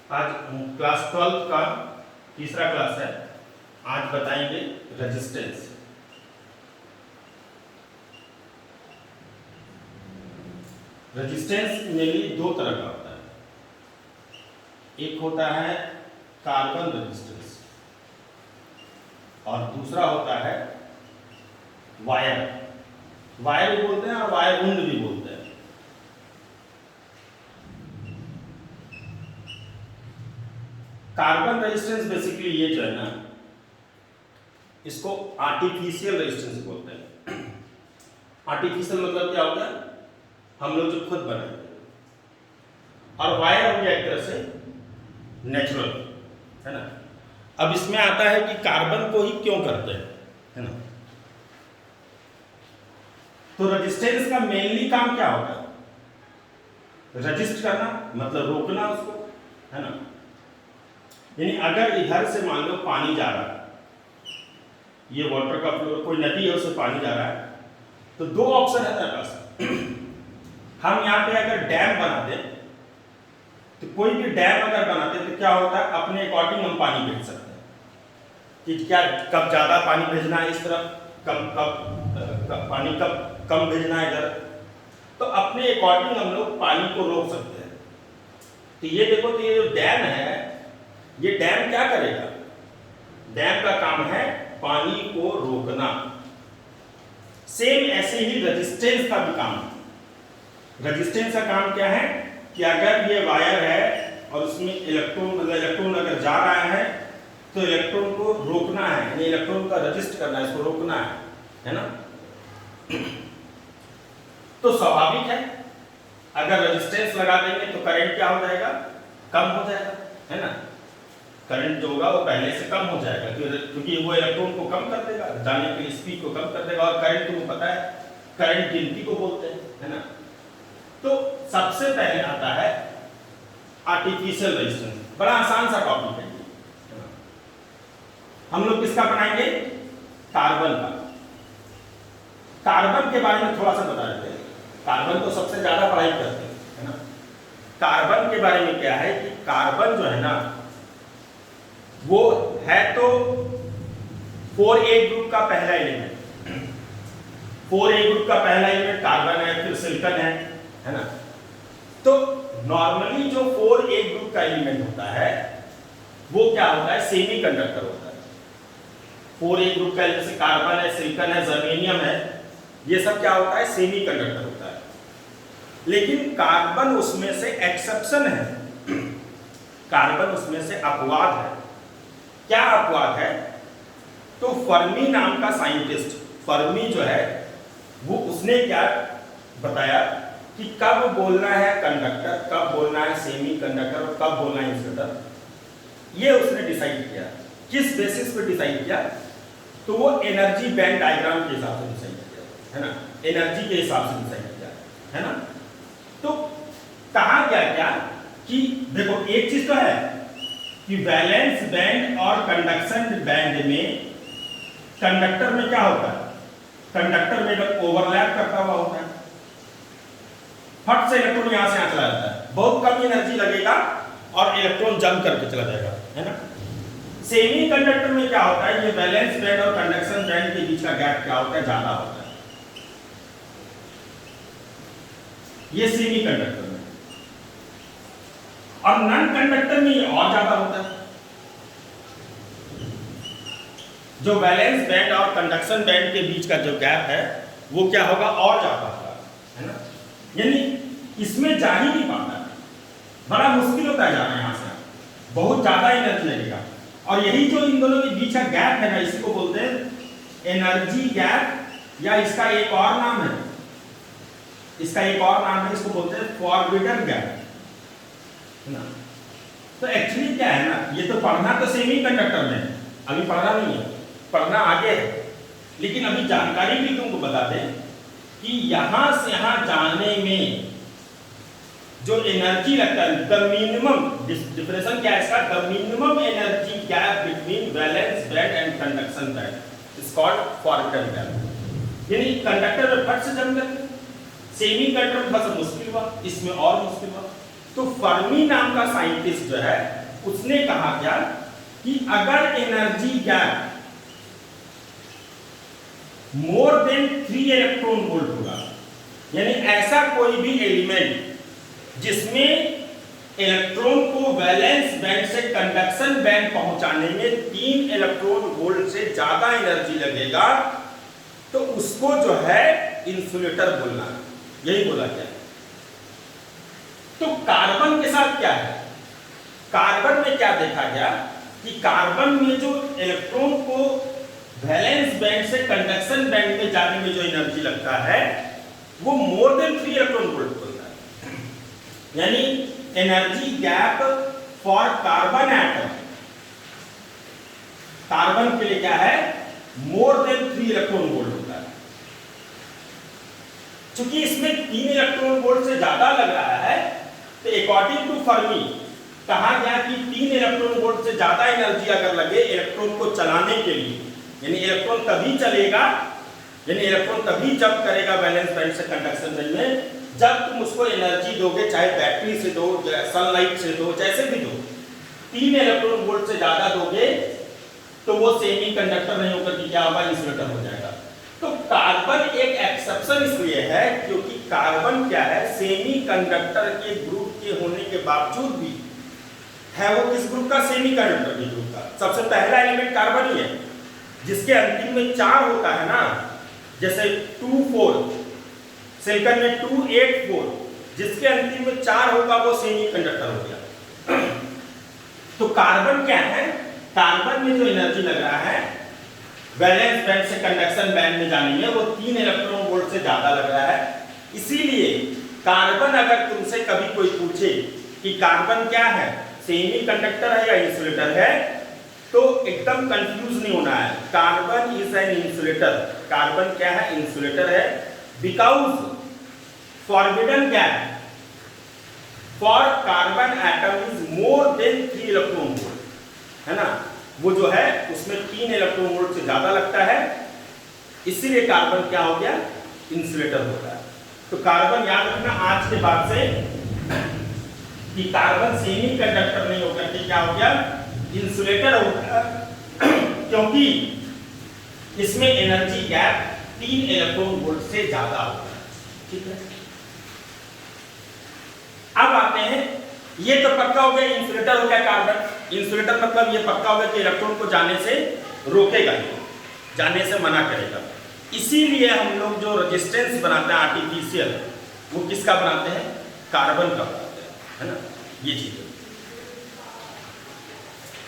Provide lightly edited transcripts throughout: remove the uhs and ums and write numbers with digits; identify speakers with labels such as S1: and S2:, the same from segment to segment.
S1: आज क्लास 12 का तीसरा क्लास है। आज बताएंगे रेजिस्टेंस। रेजिस्टेंस मेनली दो तरह का होता है। एक होता है कार्बन रेजिस्टेंस और दूसरा होता है वायर। वायर भी बोलते हैं और वायर वुंड भी बोलते हैं। कार्बन रेजिस्टेंस बेसिकली ये जो है ना, इसको आर्टिफिशियल रेजिस्टेंस बोलते हैं। आर्टिफिशियल मतलब क्या होता है? हम लोग जो खुद बनाते हैं। और वायर हो गया एक तरह से नेचुरल, है ना। अब इसमें आता है कि कार्बन को ही क्यों करते हैं, है ना। तो रेजिस्टेंस का मेनली काम क्या होता है? रजिस्ट करना मतलब रोकना उसको, है ना। यानी अगर इधर से मान लो पानी जा रहा है, ये वाटर का फ्लो, कोई नदी है उससे पानी जा रहा है, तो दो ऑप्शन है मेरे पास। हम यहाँ पे अगर डैम बना दें, तो कोई भी डैम अगर बनाते तो क्या होता है, अपने अकॉर्डिंग हम पानी भेज सकते हैं कि क्या कब ज्यादा पानी भेजना है इस तरफ, कब पानी कब कम भेजना है इधर। तो अपने अकॉर्डिंग हम लोग पानी को रोक सकते हैं। तो ये देखो, तो ये जो डैम है, ये डैम क्या करेगा? डैम का काम है पानी को रोकना। सेम ऐसे ही रेजिस्टेंस का भी काम है। रेजिस्टेंस का काम क्या है कि अगर ये वायर है और उसमें इलेक्ट्रॉन अगर जा रहा है, तो इलेक्ट्रॉन को रोकना है, यानी इलेक्ट्रॉन का रजिस्ट करना है, इसको रोकना है ना। तो स्वाभाविक है, अगर रेजिस्टेंस लगा देंगे तो करंट क्या हो जाएगा? कम हो जाएगा, है ना। करंट जो होगा वो पहले से कम हो जाएगा, क्योंकि वो इलेक्ट्रॉन को कम कर देगा, जाने की स्पीड को कम कर देगा। और करंट तुमको पता है, करंट गिनती को बोलते हैं, है ना। तो सबसे पहले आता है आर्टिफिशियल रेजिस्टेंस। बड़ा आसान सा टॉपिक है। हम लोग किसका बनाएंगे? कार्बन का। कार्बन के बारे में थोड़ा सा बता देते हैं। कार्बन तो सबसे ज्यादा पढ़ाई करते हैं, है ना। कार्बन के बारे में क्या है कि कार्बन जो है ना, वो है तो 4A ग्रुप का पहला एलिमेंट। 4A ग्रुप का पहला एलिमेंट कार्बन है, फिर सिलिकॉन है ना। तो नॉर्मली जो 4A ग्रुप का एलिमेंट होता है वो क्या होता है? सेमीकंडक्टर होता है। 4A ग्रुप का जैसे कार्बन है, सिलिकॉन है, जर्मेनियम है, ये सब क्या होता है? सेमीकंडक्टर होता है। लेकिन कार्बन उसमें से एक्सेप्शन है, कार्बन उसमें से अपवाद है। क्या अपवाद है? तो फर्मी नाम का साइंटिस्ट, फर्मी जो है वो, उसने क्या बताया कि कब बोलना है कंडक्टर, कब बोलना है सेमीकंडक्टर और कब बोलना है इंसुलेटर। ये उसने डिसाइड किया। किस बेसिस पे डिसाइड किया? तो वो एनर्जी बैंड डायग्राम के हिसाब से डिसाइड किया, है ना। एनर्जी के हिसाब से डिसाइड किया, है ना। तो कहा क्या कि देखो, एक चीज तो है कि वैलेंस बैंड और कंडक्शन बैंड में, कंडक्टर में क्या होता है? कंडक्टर में ओवरलैप करता हुआ होता है। फट से इलेक्ट्रॉन यहां से यहां चला जाता है, बहुत कम एनर्जी लगेगा और इलेक्ट्रॉन जंप करके चला जाएगा, है ना। सेमीकंडक्टर में क्या होता है? ये वैलेंस बैंड और कंडक्शन बैंड के बीच का गैप क्या होता है? ज्यादा होता है। ये सेमीकंडक्टर में। और नॉन कंडक्टर में ये और ज्यादा होता है। जो वैलेंस बैंड और कंडक्शन बैंड के बीच का जो गैप है वो क्या होगा? और ज्यादा होगा, है ना। यानी इसमें जा ही नहीं पाता, बड़ा मुश्किल होता है जाना यहां से, बहुत ज्यादा एनर्जी लगेगा। और यही जो इन दोनों के बीच का गैप है ना, इसी को बोलते हैं एनर्जी गैप, या इसका एक और नाम है, इसको बोलते हैं फॉरबिडन गैप, है ना। तो एक्चुअली क्या है ना, ये तो पढ़ना तो सेमीकंडक्टर में है, अभी पढ़ना नहीं है, पढ़ना आगे है। लेकिन अभी जानकारी भी तुमको बता दें कि यहां से यहां जाने में जो एनर्जी लगता है, द मिनिमम डिफरेंस क्या है इसका? The minimum energy gap between valence band and conduction band is called forbidden gap. यानी कंडक्टर में फट से जम गए, सेमीकंडक्टर में थोड़ा सा मुश्किल हुआ, इसमें और मुश्किल हुआ। तो फर्मी नाम का साइंटिस्ट जो है उसने कहा क्या कि अगर energy gap more than 3 electron volt होगा, यानी ऐसा कोई भी एलिमेंट जिसमें इलेक्ट्रॉन को वैलेंस बैंड से कंडक्शन बैंड पहुंचाने में 3 इलेक्ट्रॉन वोल्ट से ज्यादा एनर्जी लगेगा, तो उसको जो है इंसुलेटर बोलना है। यही बोला गया। तो कार्बन के साथ क्या है, कार्बन में क्या देखा गया कि कार्बन में जो इलेक्ट्रॉन को वैलेंस बैंड से कंडक्शन बैंड में जाने में जो एनर्जी लगता है वो मोर देन 3 इलेक्ट्रॉन वोल्ट होता है। यानी energy gap for carbon atom, carbon के लिए क्या है, मोर देन 3 इलेक्ट्रॉन वोल्ट होता है। चूंकि इसमें 3 इलेक्ट्रॉन वोल्ट से ज्यादा लग रहा है, तो अकॉर्डिंग टू फर्मी कहा गया कि 3 इलेक्ट्रॉन वोल्ट से ज्यादा एनर्जी अगर लगे इलेक्ट्रॉन को चलाने के लिए, यानी इलेक्ट्रॉन तभी चलेगा, यानी इलेक्ट्रॉन तभी जब करेगा वैलेंस बैंड से कंडक्शन बैंड में, जब तुम उसको एनर्जी दोगे, चाहे बैटरी से दो, सनलाइट से दो, जैसे भी दो। 3 इलेक्ट्रॉन वोल्ट से ज्यादा दोगे तो वो सेमी कंडक्टर नहीं होकर के क्या होगा, इंसुलेटर हो जाएगा। तो कार्बन एक एक्सेप्शन इसलिए है क्योंकि कार्बन क्या है, सेमी कंडक्टर के ग्रुप के होने के बावजूद भी है वो किस ग्रुप का, सेमी कंडक्टर के ग्रुप का। सबसे पहला एलिमेंट कार्बन ही है जिसके अंतिम में 4 होता है ना, जैसे 2 4, सेकंड में 2 8 4, जिसके अंतिम में 4 होगा वो सेमी कंडक्टर हो गया। तो कार्बन क्या है, कार्बन में जो एनर्जी लग रहा है वैलेंस बैंड से कंडक्शन बैंड में जाने में वो 3 इलेक्ट्रॉन वोल्ट से ज्यादा लग रहा है। इसीलिए कार्बन अगर तुमसे कभी कोई पूछे कि कार्बन क्या है, सेमी कंडक्टर है या इंसुलेटर है, तो एकदम कंफ्यूज नहीं होना है। Carbon is an insulator, carbon क्या है, इंसुलेटर है। Because forbidden gap for carbon atom is more than 3 electron volt, है ना, वो जो है उसमें 3 इलेक्ट्रॉन वोल्ट से ज्यादा लगता है, इसीलिए कार्बन क्या हो गया, इंसुलेटर होता है। तो कार्बन याद रखना आज के बाद से कि कार्बन सेमी कंडक्टर नहीं होकर के क्या हो गया, इंसुलेटर होता है, क्योंकि इसमें एनर्जी गैप 3 इलेक्ट्रॉन वोल्ट से ज्यादा होता है। ठीक है, अब आते हैं, ये तो पक्का हो गया इंसुलेटर हो गया कार्बन। इंसुलेटर मतलब ये पक्का हो गया कि इलेक्ट्रॉन को जाने से रोकेगा, जाने से मना करेगा। इसीलिए हम लोग जो रेजिस्टेंस बनाते हैं आर्टिफिशियल, वो किसका बनाते हैं, कार्बन का बनाते हैं, है ना, ये चीज।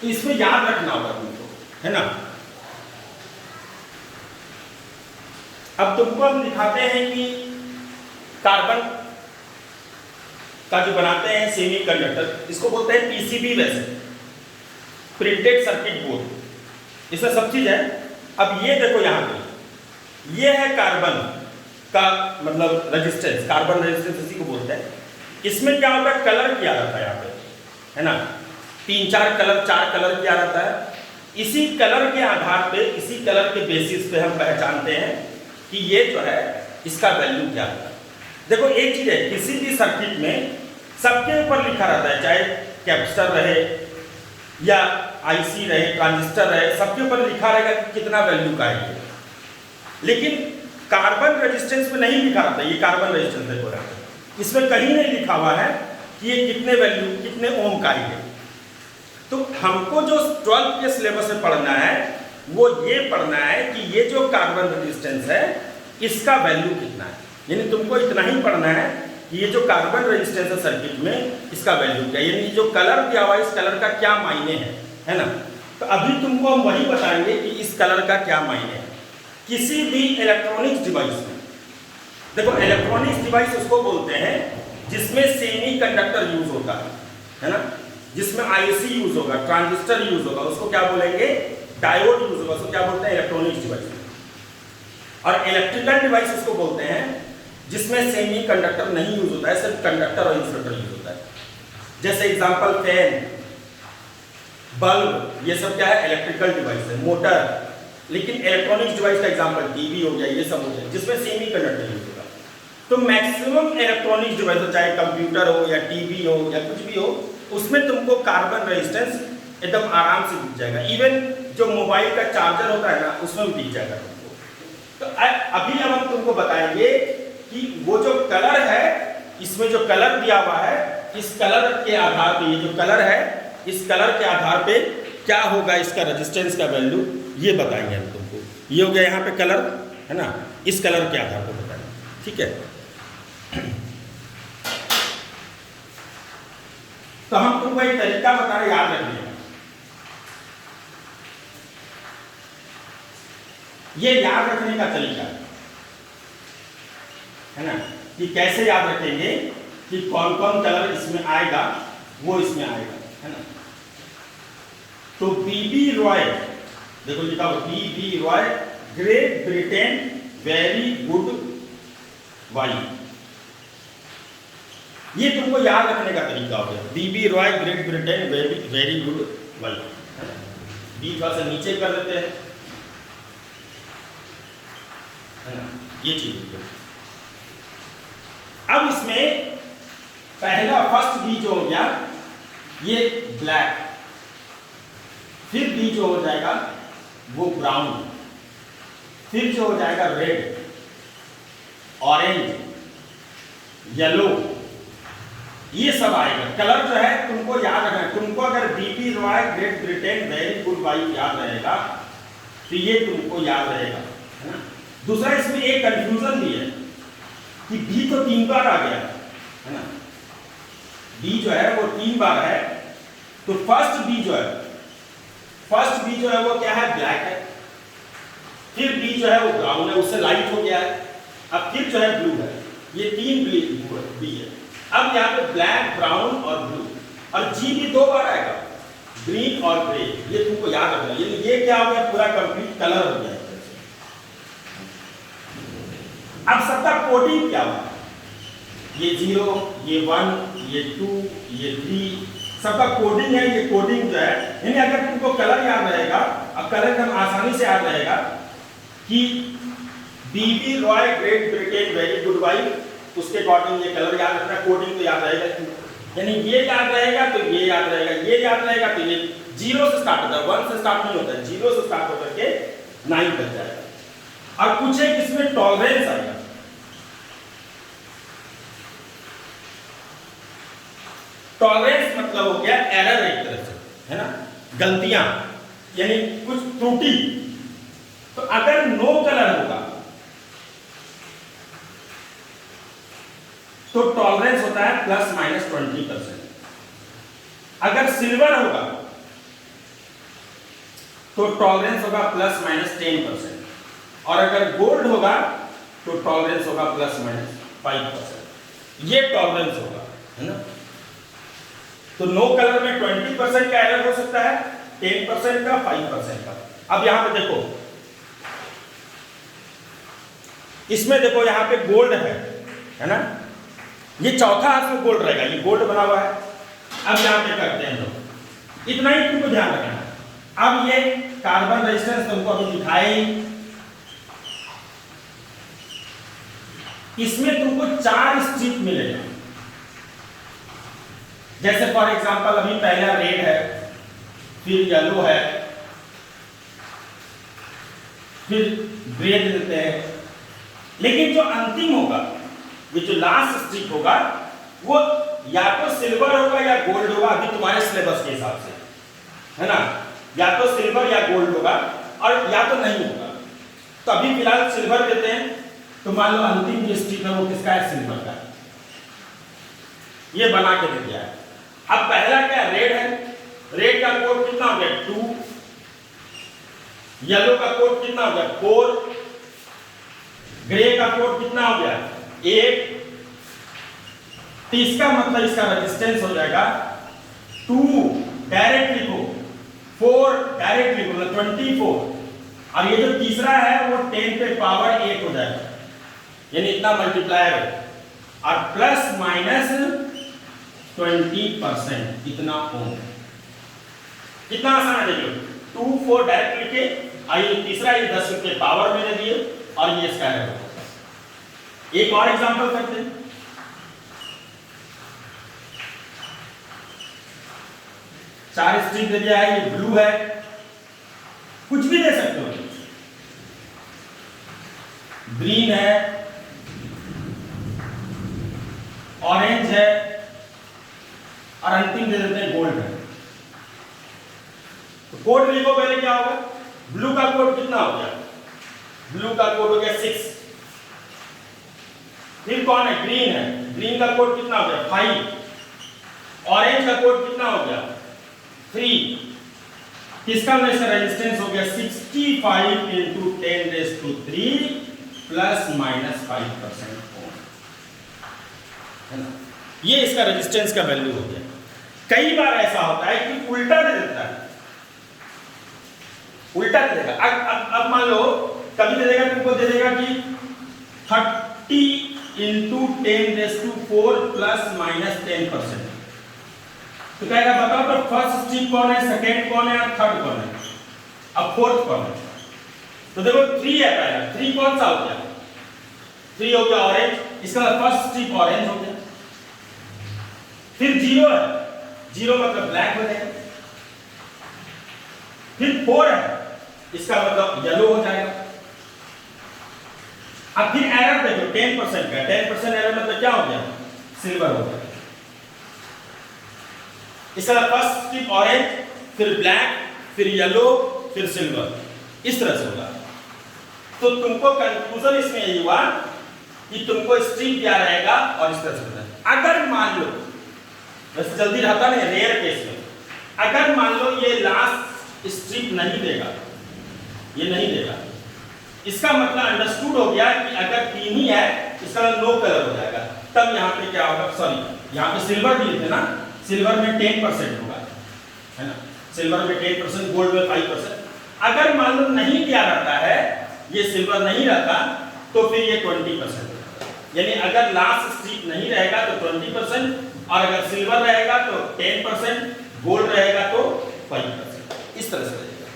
S1: तो इसमें याद रखना होगा तुमको, है ना। अब तुमको हम दिखाते हैं कि कार्बन का जो बनाते हैं सेमी कंडक्टर, इसको बोलते हैं पीसीबी, वैसे प्रिंटेड सर्किट बोर्ड, इसमें सब चीज है। अब ये देखो यहाँ पे, ये है कार्बन का मतलब रेजिस्टेंस, कार्बन रेजिस्टेंस इसी को बोलते हैं। इसमें क्या होता है, कलर किया जाता है यहाँ पे, है ना, 3-4 कलर, 4 कलर किया जाता है। इसी कलर के आधार पे, इसी कलर के बेसिस पे हम पहचानते हैं कि ये जो है इसका वैल्यू क्या है। देखो एक चीज है, किसी भी सर्किट में सबके ऊपर लिखा रहता है, चाहे कैपेसिटर रहे या आईसी रहे, ट्रांजिस्टर रहे, सबके ऊपर लिखा रहेगा कि कितना वैल्यू का है। लेकिन कार्बन रेजिस्टेंस में नहीं लिखा रहता, ये कार्बन रेजिस्टेंस देखो रहा है, इसमें कहीं नहीं लिखा हुआ है कि ये कितने वैल्यू, कितने ओम का है। तो हमको जो 12th के सिलेबस में पढ़ना है वो ये पढ़ना है कि ये जो कार्बन रेजिस्टेंस है इसका वैल्यू कितना है। यानी तुमको इतना ही पढ़ना है कि ये जो कार्बन रेजिस्टेंस है सर्किट में, इसका वैल्यू क्या है, यानी जो कलर दिया हुआ है इस कलर का क्या मायने है ना। तो अभी तुमको हम वही बताएंगे कि इस कलर का क्या मायने है। किसी भी इलेक्ट्रॉनिक्स डिवाइस में, देखो इलेक्ट्रॉनिक्स डिवाइस उसको बोलते हैं जिसमें सेमी कंडक्टर यूज होता है ना, जिसमें आईसी यूज होगा, ट्रांजिस्टर यूज होगा, उसको क्या बोलेंगे, डायोड यूज होगा, उसको क्या बोलते हैं, इलेक्ट्रॉनिक्स डिवाइस। और इलेक्ट्रिकल डिवाइस उसको बोलते हैं जिसमें सेमी कंडक्टर नहीं यूज होता है, सिर्फ कंडक्टर और इंसुलेटर यूज होता है। जैसे एग्जांपल फैन, बल्ब, ये सब क्या है, इलेक्ट्रिकल डिवाइस है, मोटर। लेकिन इलेक्ट्रॉनिक्स डिवाइस का एग्जांपल टीवी हो गया, ये सब हो गया जिसमें सेमी कंडक्टर यूज होगा। तो मैक्सिमम इलेक्ट्रॉनिक डिवाइस हो, चाहे कंप्यूटर हो या टीवी हो या कुछ भी हो, उसमें तुमको कार्बन रेजिस्टेंस एकदम आराम से दिख जाएगा। इवन जो मोबाइल का चार्जर होता है ना, उसमें भी दिख जाएगा तुमको। तो अभी अब हम तुमको बताएंगे कि वो जो कलर है, इसमें जो कलर दिया हुआ है, इस कलर के आधार पे, ये जो कलर है, इस कलर के आधार पे क्या होगा इसका रेजिस्टेंस का वैल्यू, ये बताएंगे हम तुमको। ये हो गया यहाँ पे कलर है ना, इस कलर के आधार पर बताएंगे, ठीक है। तो हम तुमको एक तरीका बता रहे, याद रखिए। ये याद रखने का तरीका है ना, कि कैसे याद रखेंगे कि कौन कौन कलर इसमें आएगा, वो इसमें आएगा, है ना। तो बीबी रॉय, देखो लिखा हो B B Roy great Britain very good wine. ये तुमको याद रखने का तरीका हो गया, B B Roy great Britain very good wine. B थोड़ा सा नीचे कर देते हैं, है ना, ये चीज। अब इसमें पहला फर्स्ट बी जो हो गया ये ब्लैक, फिर बी जो हो जाएगा वो ब्राउन, फिर जो हो जाएगा रेड, ऑरेंज, येलो, ये सब आएगा। कलर जो है तुमको याद रखना है। तुमको अगर B B Roy great Britain very good wine याद रहेगा तो ये तुमको याद रहेगा, है ना। दूसरा इसमें एक कंफ्यूजन भी है कि बी तो 3 बार आ गया, है ना, बी जो है वो 3 बार है। तो फर्स्ट बी जो है वो क्या है, ब्लैक है, फिर बी जो है वो ब्राउन है, उससे लाइट हो गया है, अब फिर जो है ब्लू है, ये 3 बी है। अब यहाँ पे ब्लैक, ब्राउन और ब्लू, और जी भी 2 बार आएगा, ग्रीन और ग्रे, ये तुमको याद रखना। ये क्या हो गया, पूरा कंप्लीट कलर हो गया। अब सबका कोडिंग क्या हुआ, ये 0, ये 1, ये 2, ये 3, सबका कोडिंग है। ये कोडिंग जो है, यानी अगर तुमको कलर याद रहेगा, अब कलर एकदम आसानी से याद रहेगा कि B B Roy great Britain very good wine, उसके अकॉर्डिंग ये कलर याद रखना, कोडिंग तो याद रहेगा। यानी ये याद रहेगा तो ये याद रहेगा, ये याद रहेगा तो ये 0 से स्टार्ट होता है, 1 से स्टार्ट नहीं होता है, 0 से स्टार्ट होकर के 9 तक जाएगा। और कुछ एक इसमें टॉलरेंस आएगा। टॉलरेंस मतलब हो गया एरर, एक तरह से, है ना, गलतियां, यानी कुछ त्रुटि। तो अगर नो कलर होगा तो टॉलरेंस होता है ±20%। अगर सिल्वर होगा तो टॉलरेंस होगा ±10%, और अगर गोल्ड होगा तो टॉलरेंस होगा ±5%। ये टॉलरेंस होगा, है ना। तो नो कलर में 20% का एरर हो सकता है, 10% का, 5% का। अब यहां पे देखो, इसमें देखो यहां पे गोल्ड है ना, ये चौथा हाथ में गोल्ड रहेगा, ये गोल्ड बना हुआ है। अब यहां पे करते हैं लोग, इतना ही तुमको ध्यान रखना है। अब ये कार्बन रेजिस्टेंस तुमको अभी दिखाई, इसमें तुमको 4 स्ट्रिप मिलेगा। जैसे फॉर एग्जांपल अभी पहला रेड है, फिर येलो है, फिर ग्रे देते हैं। लेकिन जो अंतिम होगा, ये जो लास्ट स्ट्रिप होगा, वो या तो सिल्वर होगा या गोल्ड होगा, अभी तुम्हारे सिलेबस के हिसाब से, है ना। या तो सिल्वर या गोल्ड होगा, और या तो नहीं होगा। तो अभी फिलहाल सिल्वर देते हैं। तो मान लो अंतिम जो स्ट्रिप है वो किसका है, सिल्वर का। ये बना के दे दिया है। अब पहला क्या, रेड है, रेड का कोड कितना हो गया, 2, येलो का कोड कितना हो गया, 4, ग्रे का कोड कितना हो गया, 8। तो इसका मतलब इसका रेजिस्टेंस हो जाएगा 2, डायरेक्ट लिखो, 4 डायरेक्ट लिखो, मतलब 24। और ये जो तीसरा है वो 10 पे पावर 8 हो जाएगा, यानी इतना मल्टीप्लायर है, और प्लस माइनस 20% इतना ओम। कितना आसान है, देखिए 2, 4 डायरेक्ट लिखे, और ये तीसरा ये 10 पे पावर में दे दिए, और ये इसका है। एक और एग्जांपल करते हैं। चार स्ट्रिप दे दिया है, ये ब्लू है, कुछ भी दे सकते हो, ग्रीन है, ऑरेंज है, और अंतिम दे देते हैं गोल्ड है। तो कोड लिखो पहले, क्या होगा? ब्लू का कोड कितना हो गया? ब्लू का कोड हो गया 6। फिर कौन है? ग्रीन है, ग्रीन का कोड कितना हो गया? 5। ऑरेंज का कोड कितना हो गया? 3। किसका रेजिस्टेंस हो गया? 65 इंटू 10⁻³ प्लस माइनस 5% है ना। ये इसका रेजिस्टेंस का वैल्यू हो गया। कई बार ऐसा होता है कि उल्टा दे देता है, उल्टा दे देगा। अब मान लो कभी दे देगा, तुमको दे देगा कि 30 इंटू 10⁻⁴ प्लस माइनस 10%। तो कहेगा बताओ तो फर्स्ट स्ट्रिप कौन है, सेकेंड कौन है और थर्ड कौन है, अब फोर्थ कौन है? तो देखो 3 है पहला, 3 कौन सा हो गया? 3 हो गया ऑरेंज, इसका फर्स्ट स्ट्रिप ऑरेंज हो गया। फिर 0 है, 0 मतलब ब्लैक हो जाएगा। फिर 4 है, इसका मतलब येलो हो जाएगा। अब फिर एरर देखो 10% का, 10% एरर मतलब क्या हो गया? सिल्वर हो गया। इसका फर्स्ट स्ट्रिप ऑरेंज, फिर ब्लैक, फिर येलो, फिर सिल्वर, इस तरह से होगा। तो तुमको कंक्लूजन इसमें यही हुआ कि तुमको स्ट्रिप क्या रहेगा और इस तरह से होगा। अगर मान लो, वैसे जल्दी रहता नहीं, रेयर केस में, अगर मान लो ये लास्ट स्ट्रिप नहीं देगा, ये नहीं देगा, इसका मतलब अंडरस्टूड हो गया कि अगर 3 ही है, इसका नो कलर हो जाएगा। तब यहाँ पे क्या होगा? सॉरी, यहाँ पे सिल्वर दिए थे ना, सिल्वर में 10% होगा, है ना, सिल्वर में 10%, गोल्ड में 5%। अगर मान लो नहीं दिया रहता है, ये सिल्वर नहीं रहता, तो फिर ये 20%। यानी अगर लास्ट स्ट्रिप नहीं रहेगा तो 20%, और अगर सिल्वर रहेगा तो 10%, गोल्ड रहेगा तो 5%, इस तरह से रहेगा।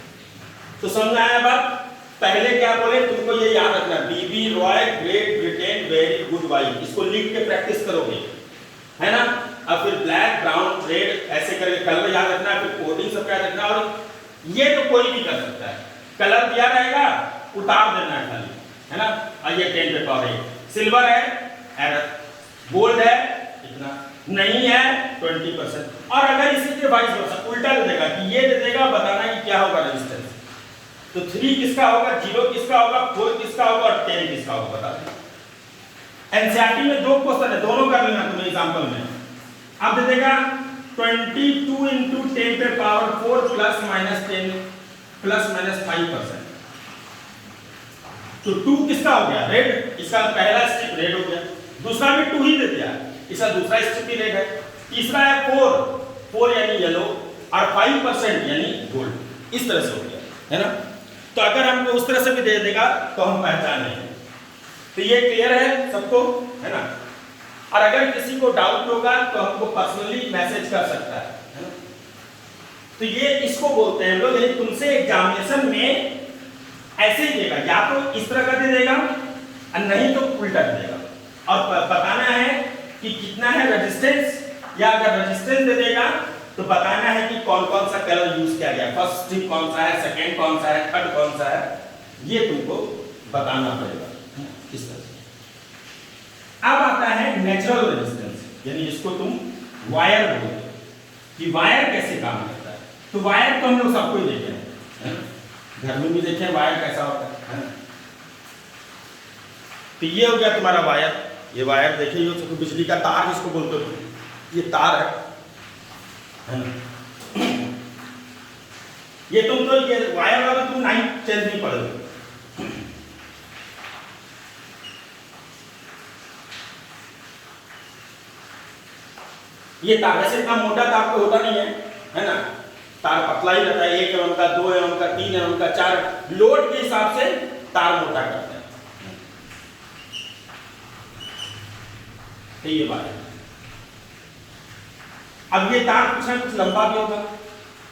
S1: तो समझ आया बात? पहले क्या बोले तुमको ये याद रखना, B B Roy great Britain very good wine, इसको लिख के प्रैक्टिस करोगे, है ना। अब फिर ब्लैक ब्राउन रेड ऐसे करके कलर याद रखना, फिर कोडिंग सब याद रखना। और ये तो कोई भी कर सकता है, कलर दिया रहेगा, उतार देना है खाली, है ना। और ये 10 पे पावर 8, सिल्वर है एरर, गोल्ड है इतना, नहीं है 20%। और अगर इसी के वाइस वर्सा उल्टा दे देगा कि ये दे देगा, बताना कि क्या होगा रेजिस्टेंस। तो 3 किसका होगा, 0 किसका होगा, 4 किसका होगा और 10 किसका होगा, बता दें। एनसीईआरटी में 2 क्वेश्चन है, दोनों कर लेना तुम्हें एग्जांपल में। अब दे देगा 22 इंटू 10 पे power 4 plus minus 10 plus minus 5%। तो 2 किसका हो गया? रेड, इसका पहला स्ट्रिप रेड हो गया, दूसरा भी 2 ही दे दिया, इसका दूसरा स्ट्रिप भी रेड है। तीसरा है 4 यानी येलो, और 5% यानी गोल्ड, इस तरह से हो गया, है ना। तो अगर हमको उस तरह से भी दे देगा तो हम पहचान लेंगे। तो ये क्लियर है सबको, है ना। और अगर किसी को डाउट होगा तो हमको पर्सनली मैसेज कर सकता है ना। तो ये इसको बोलते हैं लोग, यदि तुमसे एग्जामिनेशन में ऐसे ही देगा, या तो इस तरह का दे देगा और नहीं तो उल्टा दे देगा, और बताना है कि कितना है रेजिस्टेंस, या अगर रेजिस्टेंस दे देगा तो बताना है कि कौन कौन सा कलर यूज किया गया, फर्स्ट स्ट्रिप कौन सा है, सेकंड कौन सा है, थर्ड कौन सा है, ये तुमको बताना पड़ेगा, इस तरह से। अब आता है नेचुरल रेजिस्टेंस, यानी जिसको तुम वायर बोलते हो, कि वायर कैसे काम करता है। तो वायर तो हम लोग सबको ही देखे हैं, घर में भी देखे वायर कैसा होता है ना। तो ये हो गया तुम्हारा वायर, ये वायर देखिए, ये बिजली का तार जिसको बोलते हो, ये तार है ना। ये तुम तो ये वायर वाला तुम 9th 10th नहीं पढ़ोगे। ये तार ऐसे इतना मोटा तार तो होता नहीं है ना, तार पतला ही रहता है, 1 mm का, 2 mm का, 3 mm का, 4, लोड के हिसाब से तार मोटा करते हैं। तो ये बात है। अब ये तार कुछ ना कुछ लंबा भी होगा,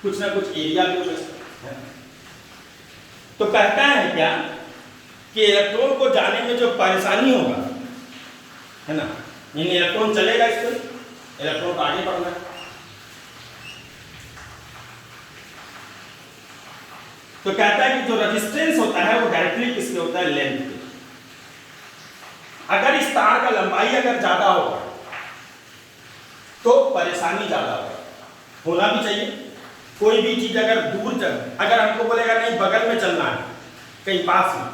S1: कुछ ना कुछ एरिया भी होगा। तो कहता है क्या कि इलेक्ट्रॉन को जाने में जो परेशानी होगा है ना, इन इलेक्ट्रॉन चलेगा इस पर, इलेक्ट्रॉन को आगे बढ़ना है। तो कहता है कि जो रेजिस्टेंस होता है वो डायरेक्टली किसके होता है, लेंथ पे। अगर इस तार का लंबाई अगर ज्यादा होगा तो परेशानी ज्यादा होना भी चाहिए। कोई भी चीज अगर दूर अगर हमको बोलेगा नहीं बगल में चलना है कहीं पास में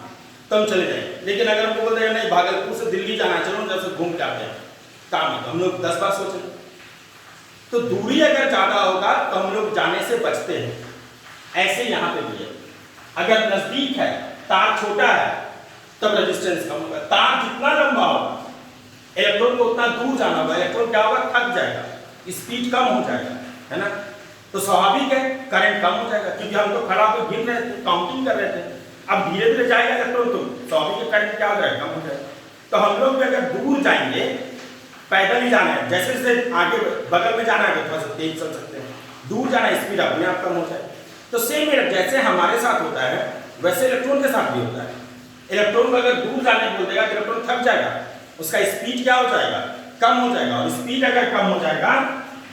S1: तो हम चले जाएंगे, लेकिन अगर हमको बोल देगा नहीं भागलपुर से दिल्ली जाना है, चलो जैसे घूम के आते हैं काम है, तो हम लोग 10 बार सोचेंगे। तो दूरी अगर ज्यादा होगा तो हम लोग जाने से बचते हैं। ऐसे यहाँ पे भी है, अगर नजदीक है तार छोटा है तब रेजिस्टेंस कम होगा, तार जितना लंबा होगा इलेक्ट्रॉन को उतना दूर जाना होगा, इलेक्ट्रॉन क्या होगा, थक जाएगा, स्पीड कम हो जाएगा, है ना। तो स्वाभाविक है करंट कम हो जाएगा, क्योंकि हम तो खड़ा होकर गिन रहे थे, काउंटिंग कर रहे थे। अब धीरे धीरे जाएगा इलेक्ट्रॉन तो स्वाभाविक करंट क्या हो जाएगा, कम हो जाएगा। तो हम लोग भी अगर दूर जाएंगे, पैदल ही जाना है, जैसे जैसे आगे बगल में जाना है तो थोड़ा सा तेज चल सकते हैं, दूर जाना है स्पीड अपने आप कम हो जाए। तो सेम जैसे हमारे साथ होता है वैसे इलेक्ट्रॉन के साथ भी होता है। इलेक्ट्रॉन को अगर दूर जाने बोल देगा तो इलेक्ट्रॉन थक जाएगा, उसका स्पीड क्या हो जाएगा, कम हो जाएगा, और स्पीड अगर कम हो जाएगा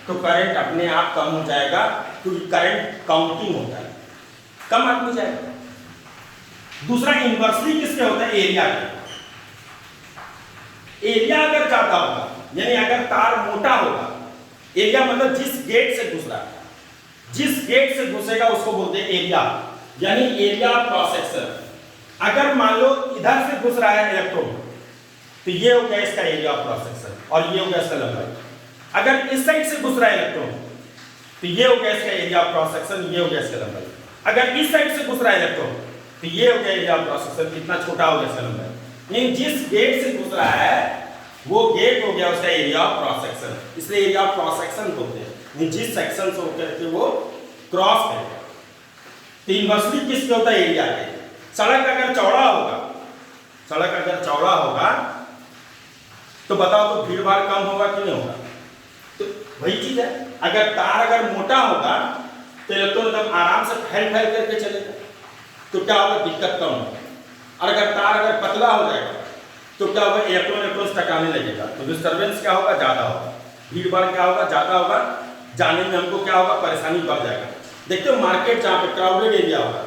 S1: तो करंट अपने आप कम हो जाएगा, क्योंकि करंट काउंटिंग होता है, कम आदमी जाएगा। दूसरा इनवर्सली किसके होता है, एरिया के। एरिया अगर ज्यादा होगा यानी अगर तार मोटा होगा, एरिया मतलब जिस गेट से घुस रहा है, जिस गेट से घुसेगा उसको बोलते हैं एरिया, यानी एरिया ऑफ क्रॉस सेक्शन। अगर मान लो इधर से घुस रहा है इलेक्ट्रॉन तो ये हो गया इसका एरिया ऑफ क्रॉस सेक्शन, और ये हो गया इसका लंबाई। अगर इस साइड से घुस रहा है इलेक्ट्रॉन तो ये हो गया इसका एरिया ऑफ क्रॉस सेक्शन, ये हो गया इसका लंबाई। अगर इस साइड से घुस रहा है इलेक्ट्रॉन तो ये हो गया एरिया ऑफ क्रॉस सेक्शन, कितना छोटा हो गया इसका लंबाई। यानी जिस गेट से घुस रहा है वो गेट हो गया उसका एरिया ऑफ क्रॉस सेक्शन, इसलिए एरिया ऑफ क्रॉस सेक्शन बोलते हैं, जिस सेक्शन से होकर के वो क्रॉस करेगा। तो इनवर्सली किसके होता है, एरिया के। सड़क अगर चौड़ा होगा, सड़क अगर चौड़ा होगा तो बताओ तो भीड़ भाड़ कम होगा कि नहीं होगा। तो वही चीज है, अगर तार अगर मोटा होगा तो इलेक्ट्रॉन एकदम आराम से फैल करके चलेगा, तो क्या होगा, दिक्कत कम होगा। और अगर तार अगर पतला हो जाएगा तो क्या होगा, इलेक्ट्रॉन टकराने लगेगा, तो डिस्टर्बेंस क्या होगा, ज्यादा होगा, भीड़ भाड़ क्या होगा, ज्यादा होगा, जाने में हमको क्या होगा, परेशानी बढ़ जाएगा। देखते हो मार्केट जहाँ पे क्राउडेड एरिया होगा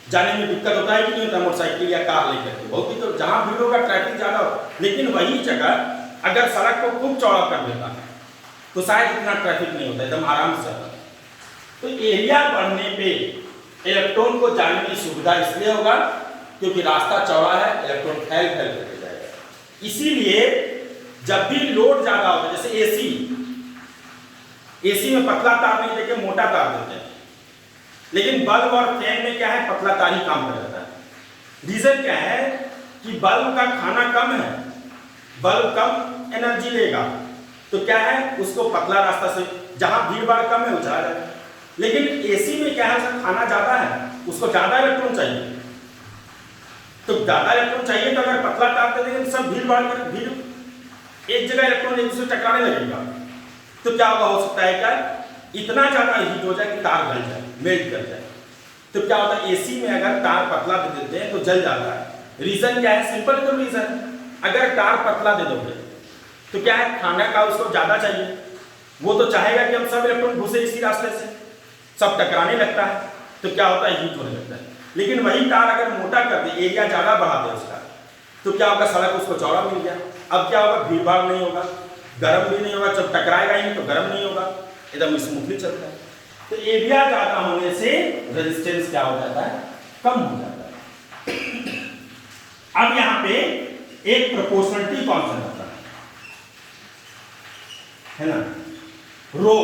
S1: जाने में दिक्कत होता है कि नहीं होता, मोटरसाइकिल या कार लेकर के, बहुत ही तो जहाँ भीड़ होगा ट्रैफिक ज्यादा होगा। लेकिन वही जगह अगर सड़क को खूब चौड़ा कर देता है तो शायद इतना ट्रैफिक नहीं होता, एकदम आराम से होता। तो एरिया बढ़ने पे इलेक्ट्रॉन को जाने की सुविधा इसलिए होगा क्योंकि रास्ता चौड़ा है, इलेक्ट्रॉन फैल करके जाएगा। इसीलिए जब भी लोड ज्यादा होता है, जैसे एसी में पतला तार नहीं देके मोटा तार देते हैं, लेकिन बल्ब और फैन में क्या है, पतला तार ही काम कर जाता है। रीजन क्या है कि बल्ब का खाना कम है, बल्ब कम एनर्जी लेगा, तो क्या है उसको पतला रास्ता से, जहां भीड़ भाड़ कम है वो चला जाएगा। लेकिन एसी में क्या है, उसका खाना ज्यादा है, उसको ज्यादा इलेक्ट्रॉन चाहिए, तो ज्यादा इलेक्ट्रॉन चाहिए तो अगर पतला तार दे देंगे तो सब भीड़ भाड़ कर, भीड़ एक जगह इलेक्ट्रॉन एक दूसरे टकराने लगेगा, तो क्या होगा, हो सकता है क्या इतना ज्यादा हीट हो जाए कि तार गल जाए, मेल्ट कर जाए। तो क्या होता है, एसी में अगर तार पतला दे देते हैं तो जल जाता है। रीजन क्या है, सिंपल तो रीजन, अगर तार पतला दे दोगे तो क्या है, खाना का उसको ज्यादा चाहिए, वो तो चाहेगा कि हम सब इलेक्ट्रॉन घुसे इसी रास्ते से, सब टकराने लगता है, तो क्या होता है, हीट होने लगता है। लेकिन वही तार अगर मोटा कर दे, एरिया ज्यादा बढ़ा दे उसका, तो क्या होगा, सड़क उसको चौड़ा मिल गया, अब क्या होगा, भीड़ भाड़ नहीं होगा, गर्म भी नहीं होगा, जब टकराएगा ही नहीं तो गर्म नहीं होगा, एकदम स्मूथली चलता है। तो एरिया ज्यादा होने से रेजिस्टेंस क्या हो जाता है, कम हो जाता है। अब यहां पे एक प्रोपोर्शनलिटी कांस्टेंट होता है ना, रो।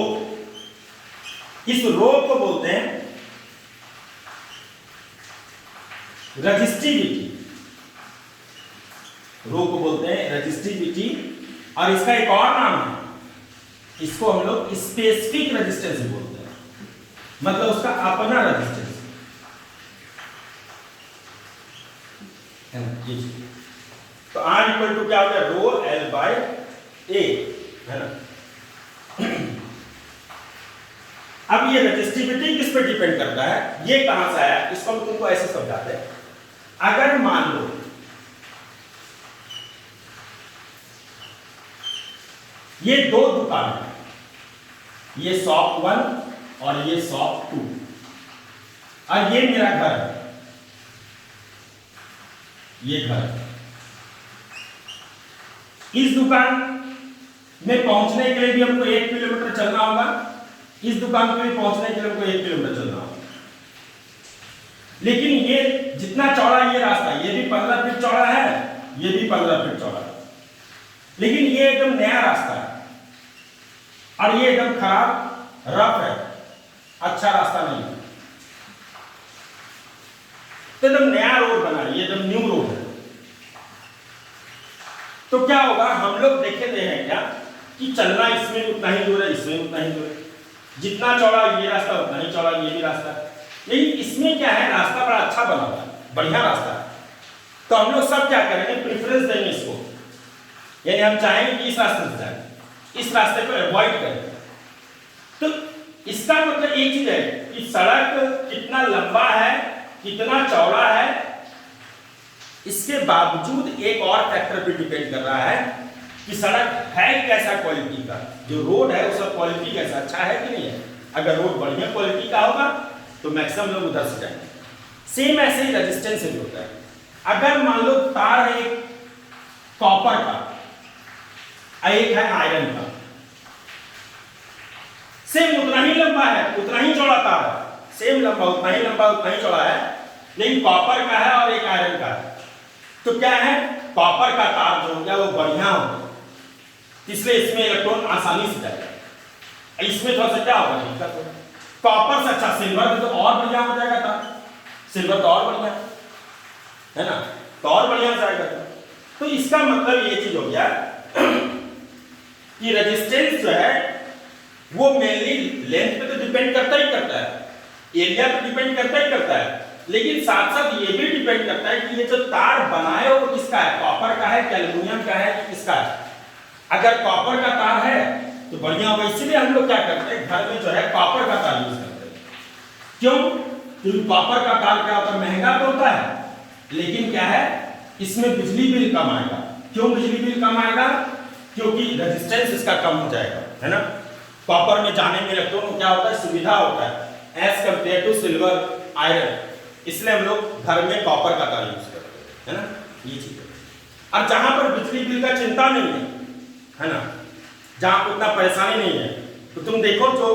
S1: इस रो को बोलते हैं रेजिस्टिविटी, रो को बोलते हैं रेजिस्टिविटी, और इसका एक और नाम है, इसको हम लोग स्पेसिफिक रेजिस्टेंस बोलते हैं, मतलब उसका अपना रेजिस्टेंस है ना। तो R इक्वल टू क्या हो गया, रो L बाय A, है ना। अब ये रेजिस्टिविटी किस पे डिपेंड करता है, ये कहां से आया, इसको हम तुमको ऐसे समझाते हैं। अगर मान लो ये दो दुकान है, ये शॉप 1 और ये शॉप 2, और ये मेरा घर है, ये घर। इस दुकान में पहुंचने के लिए भी हमको 1 किलोमीटर चलना होगा, इस दुकान पे भी पहुंचने के लिए हमको 1 किलोमीटर चलना होगा। लेकिन ये जितना चौड़ा ये रास्ता, ये भी 15 फीट चौड़ा है, ये भी 15 फीट चौड़ा है, लेकिन ये एकदम नया रास्ता है और ये एकदम खराब, रफ है, अच्छा रास्ता नहीं है। तो एकदम नया रोड बना है, ये एकदम न्यू रोड है। तो क्या होगा, हम लोग देखे थे हैं क्या कि चलना इसमें उतना ही दूर है, इसमें उतना ही दूर है, जितना चौड़ा ये रास्ता उतना ही चौड़ा ये भी रास्ता है। लेकिन इसमें क्या है, रास्ता बड़ा अच्छा बना हुआ है, बढ़िया रास्ता है। तो हम लोग सब क्या करेंगे, प्रेफरेंस देंगे इसको, यानी हम चाहेंगे कि इस रास्ते से जाए, इस रास्ते को अवॉइड करें। तो इसका मतलब एक चीज है कि सड़क कितना लंबा है, कितना चौड़ा है, इसके बावजूद एक और फैक्टर पे डिपेंड कर रहा है कि सड़क है कैसा क्वालिटी का, जो रोड है उसका क्वालिटी कैसा, अच्छा है कि नहीं है। अगर रोड बढ़िया क्वालिटी का होगा तो मैक्सिमम लोग उधर से जाएंगे। सेम ऐसे ही रेजिस्टेंस भी होता है। अगर मान लो तार है एक कॉपर का, एक है आयरन का, सेम उतना ही लंबा है, उतना ही चौड़ा तार है, सेम लंबा, उतना ही लंबा, उतना ही चौड़ा है, लेकिन कॉपर का है और एक आयरन का है। तो क्या है, कॉपर का तार जो होगा वो बढ़िया होगा, इसलिए इसमें इलेक्ट्रॉन आसानी से जाएगा, इसमें थोड़ा सा क्या होगा, दिक्कत होगा। कॉपर से अच्छा सिल्वर तो और बढ़िया हो जाएगा तार, सिल्वर तो और बढ़िया है ना, तो और बढ़िया जाएगा। तो इसका मतलब ये चीज हो गया कि रेजिस्टेंस जो है वो मेनली लेंथ पे तो डिपेंड करता ही करता है, एरिया पे डिपेंड करता ही करता है, लेकिन साथ साथ ये भी डिपेंड करता है कि ये जो तार बनाए हो वो किसका है, कॉपर का है कि एल्युमिनियम का है कि किसका है। अगर कॉपर का तार है तो बढ़िया होगा, इसीलिए हम लोग क्या करते हैं, घर में जो है कॉपर का तार यूज करते हैं। क्यों, क्योंकि कॉपर का तार क्या होता है, महंगा तो होता है, लेकिन क्या है, इसमें बिजली बिल कम आएगा। क्यों बिजली बिल कम आएगा, क्योंकि रेजिस्टेंस इसका कम हो जाएगा, है ना। कॉपर में जाने में इलेक्ट्रॉन को क्या होता है, सुविधा होता है as compare to silver iron, इसलिए हम लोग घर में कॉपर का तार यूज करते हैं, है ना, ये चीज है। और जहां पर बिजली बिल का चिंता नहीं है ना, जहां पर उतना परेशानी नहीं है, तो तुम देखो जो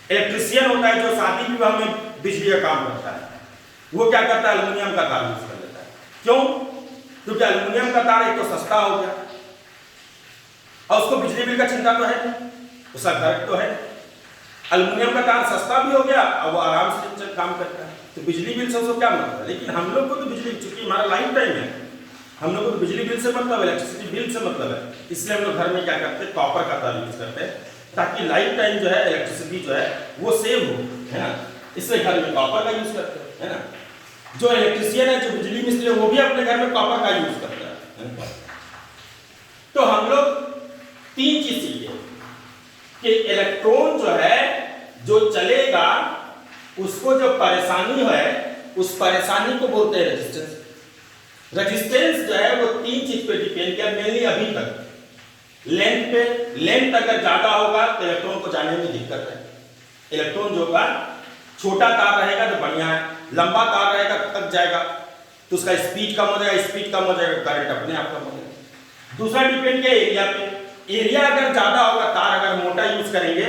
S1: इलेक्ट्रिशियन होता है, जो शादी विवाह में बिजली का काम करता है, वो क्या करता है, एल्युमिनियम का तार यूज कर लेता है। क्यों, क्योंकि एल्युमिनियम का तार एक तो सस्ता हो गया और उसको बिजली बिल का चिंता तो है नहीं, उसका घर तो है। एल्युमिनियम का तार सस्ता भी हो गया और वो आराम से काम करता है, तो बिजली बिल से उसको क्या मतलब है। लेकिन हम लोग को तो बिजली, चूंकि हमारा लाइफ टाइम है, हम लोग को तो बिजली बिल से मतलब है, इलेक्ट्रिसिटी बिल से मतलब है, इसलिए हम लोग घर में क्या करते हैं, कॉपर का तार यूज करते हैं, ताकि लाइफ टाइम जो है इलेक्ट्रिसिटी जो है वो सेव हो, है ना, इसलिए घर में कॉपर का यूज करते हैं, है ना। जो इलेक्ट्रिशियन है, जो बिजली मिस्त्री है, वो भी अपने घर में कॉपर का यूज करता है। तो हम लोग 3 चीज सीखे कि इलेक्ट्रॉन जो है, जो चलेगा, उसको जो परेशानी है, उस परेशानी को बोलते हैं रेजिस्टेंस। रेजिस्टेंस जो है वो 3 चीज पे डिपेंड किया मेनली अभी तक, लेंथ पे। लेंथ अगर ज्यादा होगा तो इलेक्ट्रॉन को जाने में दिक्कत है। इलेक्ट्रॉन जो होगा, छोटा तार रहेगा तो बढ़िया है, लंबा तार रहेगा तो थक जाएगा, तो उसका स्पीड कम हो जाएगा, स्पीड कम हो जाएगा, करंट अपने आप कम हो जाएगा। दूसरा डिपेंड किया एरिया पे। एरिया अगर ज्यादा होगा, तार अगर मोटा यूज करेंगे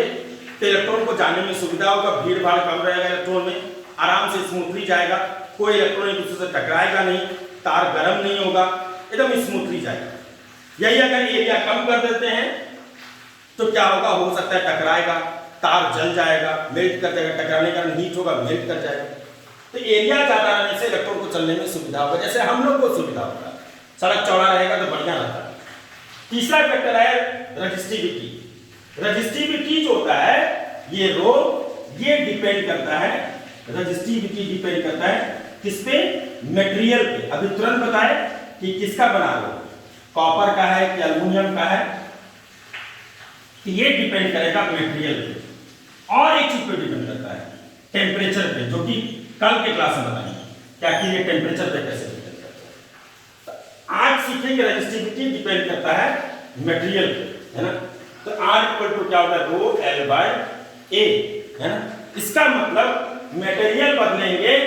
S1: तो इलेक्ट्रॉन को जाने में सुविधा होगा, भीड़ भाड़ कम रहेगा, इलेक्ट्रॉन में आराम से स्मूथली जाएगा, कोई इलेक्ट्रॉन एक दूसरे से टकराएगा नहीं, तार गर्म नहीं होगा, एकदम स्मूथली जाएगा। यही अगर एरिया कम कर देते हैं तो क्या होगा, हो सकता है टकराएगा, तार जल जाएगा, मेल्ट कर जाएगा, टकराने का हीट होगा, मेल्ट कर जाएगा। तो एरिया ज्यादा रहने से इलेक्ट्रॉन को चलने में सुविधा होगा, जैसे हम लोग को सुविधा होगा, सड़क चौड़ा रहेगा तो बढ़िया रहता है। तीसरा फैक्टर है रजिस्टिविटी। रजिस्टिविटी जो होता है, ये रो, ये डिपेंड करता है, रजिस्टिविटी डिपेंड करता है किस पे, मटेरियल पे। अभी तुरंत बताए कि किसका बना लो, कॉपर का है कि एल्युमिनियम का है, तो ये डिपेंड करेगा मटेरियल पे। और एक चीज पे डिपेंड करता है, टेम्परेचर पे, जो कि कल के क्लास में बताएंगे क्या कि ये टेम्परेचर पे कैसे डिपेंड करता है। आज सीखेंगे रेजिस्टिविटी डिपेंड करता है मटेरियल पे, है ना। तो R इक्वल टू क्या होता है, रो एल बाय ए, है ना। इसका मतलब मटेरियल बदलेंगे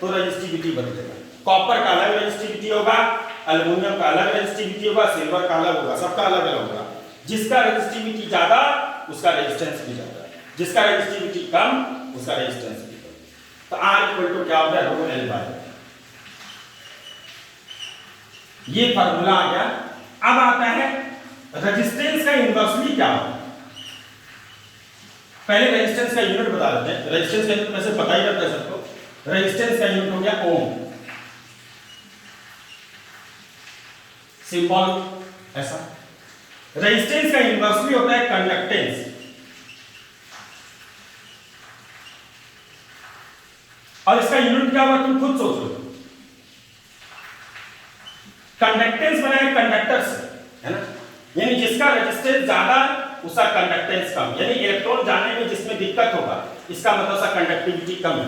S1: तो रेजिस्टिविटी बदलेगा। कॉपर का अलग रेजिस्टिविटी होगा, एल्युमिनियम का अलग रेजिस्टिविटी होगा, सिल्वर का अलग होगा, सबका अलग अलग होगा। जिसका रेजिस्टिविटी ज्यादा उसका रेजिस्टेंस भी ज्यादा, जिसका रेजिस्टिविटी कम उसका रेजिस्टेंस भी कम। तो R इक्वल टू क्या होता है, रो एल बाय, ये फार्मूला आ गया। अब आता है रेजिस्टेंस का इनवर्सली क्या होता है। पहले रेजिस्टेंस का यूनिट बता देते हैं। रेजिस्टेंस का यूनिट वैसे पता ही रहता है सबको। रेजिस्टेंस का यूनिट हो गया ओम, सिंबल ऐसा। रेजिस्टेंस का इनवर्सली होता है कंडक्टेंस, और इसका यूनिट क्या होगा तुम खुद सोच लो। कंडक्टेंस बना है कंडक्टर से, है ना, यानी जिसका रेजिस्टेंस ज्यादा उसका कंडक्टेंस कम, यानी इलेक्ट्रॉन जाने में जिसमें दिक्कत होगा इसका मतलब उसका कंडक्टिविटी कम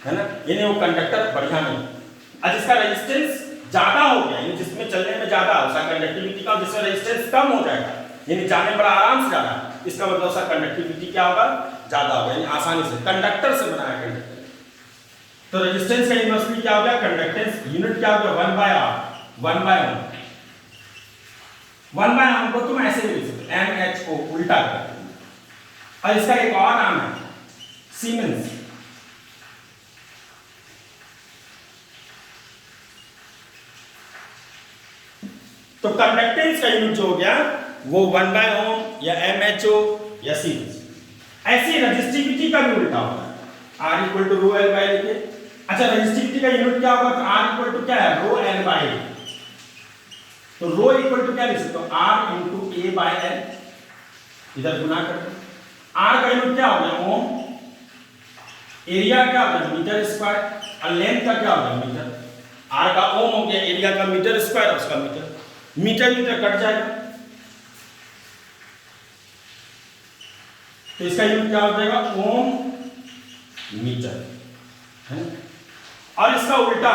S1: है ना, यानी वो कंडक्टर बढ़िया नहीं। और जिसका रेजिस्टेंस ज्यादा हो गया, यानी जिसमें चलने में ज्यादा उसका कंडक्टिविटी कम, जिसका रेजिस्टेंस कम हो जाएगा यानी जाने में बड़ा आराम से जाना, इसका मतलब उसका कंडक्टिविटी क्या होगा, ज्यादा होगा, यानी आसानी से। कंडक्टर से बना है कंडक्टर। तो रेजिस्टेंस का इनवर्सली क्या हो गया, कंडक्टेंस। यूनिट क्या हो गया, 1/R, 1/1। 1/1 को तुम ऐसे भी लिख सकते हो, MHO उल्टा कर। और इसका एक और नाम है सीमेंस। तो कंडक्टेंस का यूनिट जो हो गया वो 1/Ohm या MHO या सीमेंस। ऐसी रेजिस्टिविटी का भी उल्टा होता है, R equal to rho L by लिखे। अच्छा, रेजिस्टिविटी का यूनिट क्या होगा, तो R इक्वल टू क्या है, रो एल बाय ए। तो रो इक्वल टू क्या लिख सकते हो, R into A by L, इधर गुना करते। R का यूनिट क्या हो गया ओम, एरिया क्या होता है मीटर स्क्वायर, और लेंथ का क्या होगा मीटर। R का ओम हो गया, एरिया का मीटर स्क्वायर, उसका मीटर, मीटर मीटर कट जाएगा। तो इसका यूनिट क्या हो जाएगा, ओम मीटर, है। और इसका उल्टा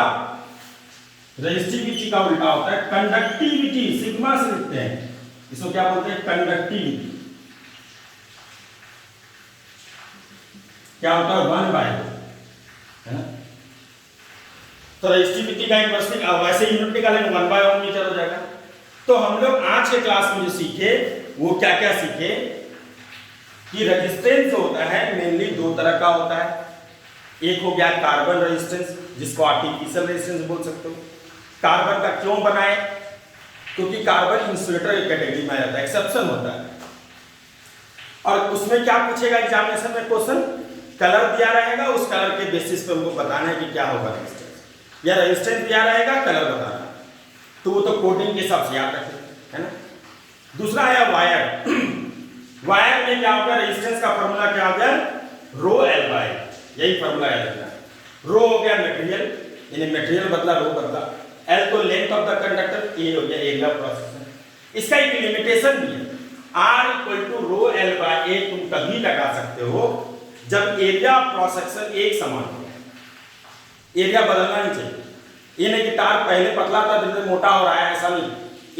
S1: रेजिस्टिविटी का उल्टा होता है कंडक्टिविटी, सिग्मा से लिखते हैं इसको, क्या बोलते हैं, कंडक्टिविटी। क्या होता है, 1/2, है ना। तो रेजिस्टिविटी का इनवर्सली वैसे यूनिट निकालेंगे 1/Ohm मीटर हो जाएगा। तो हम लोग आज के क्लास में जो सीखे वो क्या क्या सीखे कि रेजिस्टेंस होता है मेनली दो तरह का होता है। एक हो गया कार्बन रेजिस्टेंस, जिसको आर्टिफिशियल रेजिस्टेंस बोल सकते हो। कार्बन का क्यों बनाए, क्योंकि कार्बन इंसुलेटर की कैटेगरी में आ जाता है, एक्सेप्शन होता है। और उसमें क्या पूछेगा एग्जामिनेशन में क्वेश्चन, कलर दिया रहेगा, उस कलर के बेसिस पे हमको बताना है कि क्या होगा रेजिस्टेंस, या रेजिस्टेंस दिया रहेगा कलर बताना, तो वो तो कोडिंग के हिसाब से याद रखें, है ना। दूसरा है वायर। वायर में क्या होगा, रेजिस्टेंस का फॉर्मूला क्या हो गया, रो एल बाय, यही फॉर्मूला याद रखना। रो हो गया मटेरियल, यानी मटेरियल बदला, रो बदला। एल तो लेंथ ऑफ द कंडक्टर, ए हो गया एरिया प्रोसेस। इसका एक लिमिटेशन भी है, R equal to rho L by A तुम कभी लगा सकते हो जब एरिया क्रॉस सेक्शन एक समान हो, एरिया बदलना नहीं चाहिए। ये नहीं कि तार पहले पतला था धीरे धीरे मोटा हो रहा है, ऐसा नहीं।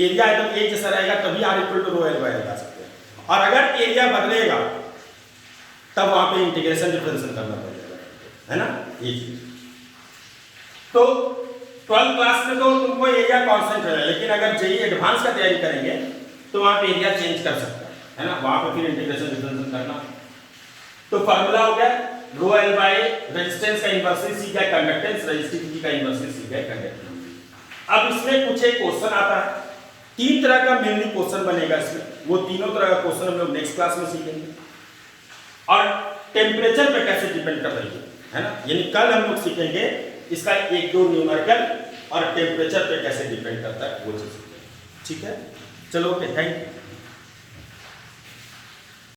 S1: एरिया एकदम एक जैसा रहेगा तभी R equal to rho L by लगा सकते हैं। और अगर एरिया बदलेगा तब वहां पे इंटीग्रेशन डिफरेंशियल करना पड़ेगा, है ना, ये चीज। तो 12th क्लास में तो तुमको एरिया कांस्टेंट रहेगा, लेकिन अगर जेई एडवांस का तैयारी करेंगे तो वहां पे एरिया चेंज कर सकता है ना, वहां पे फिर इंटीग्रेशन डिफरेंशियल करना। तो फार्मूला हो गया रो एल बाय रेजिस्टेंस का इनवर्सली सीख गया कंडक्टेंस, रेजिस्टिविटी का इनवर्सली सीख गया कंडक्टिविटी। अब इसमें कुछ एक क्वेश्चन आता है, 3 तरह का मेनली क्वेश्चन बनेगा इसमें, वो तीनों तरह का क्वेश्चन हम लोग नेक्स्ट क्लास में सीखेंगे। और टेम्परेचर पे कैसे डिपेंड कर रही है ना, यानी कल हम लोग सीखेंगे इसका 1-2 न्यूमेरिकल और टेम्परेचर पे कैसे डिपेंड करता है वो चीज सीखेंगे, ठीक है। चलो ओके, थैंक यू।